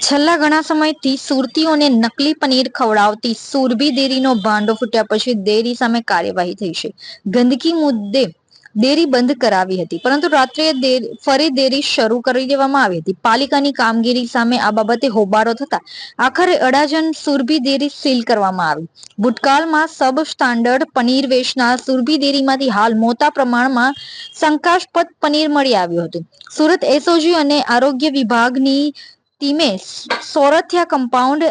છેલ્લા ઘણા સમયથી સુરતીઓને નકલી પનીર ખવડાવતી સુરભી ડેરીનો ભાંડો ફૂટ્યા પછી ડેરી સામે કાર્યવાહી થઈ છે. ગંદકી મુદ્દે ડેરી બંધ કરાવી હતી, પરંતુ રાત્રે ફરી ડેરી શરૂ કરી દેવામાં આવી હતી. પાલિકાની કામગીરી સામે આ બાબતે હોબાળો થતા આખરે અડાજણ સુરભી ડેરી સીલ કરવામાં આવી. ભૂતકાળમાં સબ સ્ટાન્ડર્ડ પનીર વેચનાર સુરભી ડેરીમાંથી હાલ મોટા પ્રમાણમાં શંકાસ્પદ પનીર મળી આવ્યું હતું. સુરત એસઓજી અને આરોગ્ય વિભાગની ટીમે સોરઠિયા કમ્પાઉન્ડ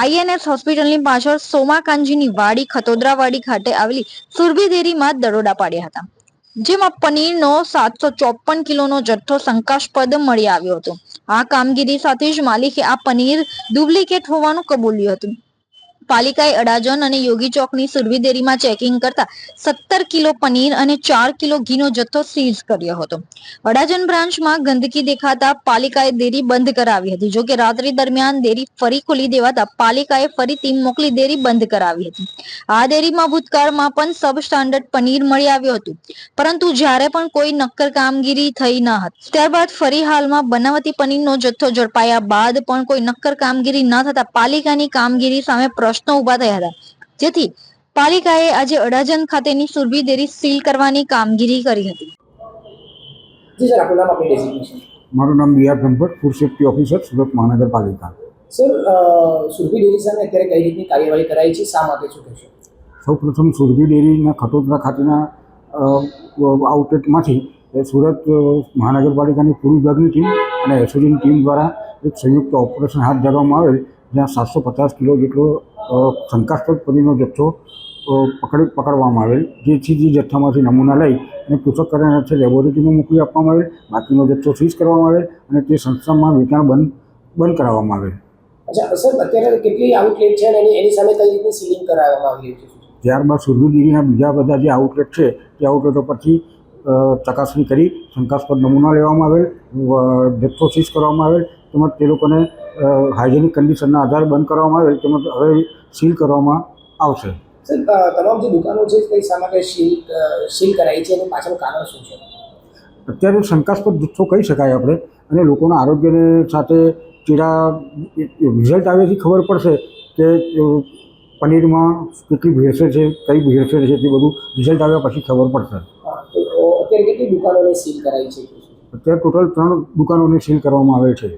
આઈએનએસ હોસ્પિટલની પાછળ સોમાકાંજીની વાડી ખતોદરાવાડી ખાતે આવેલી સુરભી ડેરીમાં દરોડા પાડ્યા હતા, જેમાં પનીરનો 754 કિલોનો જથ્થો શંકાસ્પદ મળી આવ્યો હતો. આ કામગીરી સાથે જ માલિકે આ પનીર ડુપ્લિકેટ હોવાનું કબૂલ્યું હતું. પાલિકાએ અડાજણ અને યોગી ચોકની સુરભી ડેરીમાં ચેકિંગ કરતા 17 કિલો પનીર અને 4 કિલો ઘીનો જથ્થો સીઝ કર્યો હતો. અડાજણ બ્રાન્ચમાં ગંદકી દેખાતા પાલિકાએ ડેરી બંધ કરાવી હતી. જોકે રાત્રિ દરમિયાન ડેરી ફરી ખોલી દેવાતા પાલિકાએ ફરી ટીમ મોકલી ડેરી બંધ કરાવી હતી. આ ડેરીમાં ભૂતકાળમાં પણ સબ સ્ટાન્ડર્ડ પનીર મળી આવ્યું હતું, પરંતુ જ્યારે પણ કોઈ નક્કર કામગીરી થઈ ન હતી. ત્યારબાદ ફરી હાલમાં બનાવટી પનીરનો જથ્થો ઝડપાયા બાદ પણ કોઈ નક્કર કામગીરી ન થતા પાલિકાની કામગીરી સામે પ્રશ્નો ઉભા થયા હતા, જેથી પાલિકાએ આજે અડાજણ ખાતેની સુરભી ડેરી સીલ કરવાની કામગીરી કરી હતી. જી સર, આપનું નામ, આપની ડેઝિગ્નેશન. મારું નામ B R Brahmbhatt, food safety officer, Surat Mahanagarpalika. Sir, Surabhi dairy સામે અત્યારે કઈ રીતની કાર્યવાહી કરાઈ છે, શા માટે, શું કહેશો? સૌપ્રથમ સુરભી ડેરીના ખટોદરા ખાતેના આઉટલેટમાંથી સુરત મહાનગરપાલિકાની ફૂડ વિભાગની ટીમ અને એસઓજીની ટીમ દ્વારા એક સંયુક્ત ઓપરેશન હાથ ધરવામાં આવેલ, જ્યાં 750 કિલો જેટલો શંકાસ્પદ પનીરનો જથ્થો પકડવામાં આવેલ, જેથી જે જથ્થામાંથી નમૂના લઈ અને પૃથ્થકરણ અર્થે લેબોરેટરીમાં મોકલી આપવામાં આવેલ. બાકીનો જથ્થો સીઝ કરવામાં આવેલ અને તે સંસ્થામાં વેચાણ બંધ કરાવવામાં આવેલ. અચ્છા સર, અત્યારે કેટલી આઉટલેટ છે અને એની સામે કઈ રીતની સીલિંગ કરાવવામાં આવી છે? ત્યારબાદ સુરભી ડેરીના બીજા બધા જે આઉટલેટ છે તે આઉટલેટો પરથી ચકાસણી કરી શંકાસ્પદ નમૂના લેવામાં આવેલ, જથ્થો સીઝ કરવામાં આવેલ, તેમજ તે લોકોને હાઇજેનિક કન્ડિશનના આધારે બંધ કરવામાં આવેલ, તેમજ હવે સીલ કરવામાં આવશે. સર, તમામ જે દુકાનો છે તે શા માટે સીલ કરાઈ છે અને પાછળનું કારણ શું છે? અત્યારે શંકાસ્પદ જથ્થો કહી શકાય આપણે, અને લોકોના આરોગ્યને સાથે ચેડા રિઝલ્ટ આવ્યાથી ખબર પડશે કે પનીરમાં કેટલી ભેળસેળ છે, કઈ ભેળસેળ છે, તે બધું રિઝલ્ટ આવ્યા પછી ખબર પડશે. તો અત્યારે કેટલી દુકાનોને સીલ કરાઈ છે? અત્યારે ટોટલ 3 દુકાનોને સીલ કરવામાં આવેલ છે.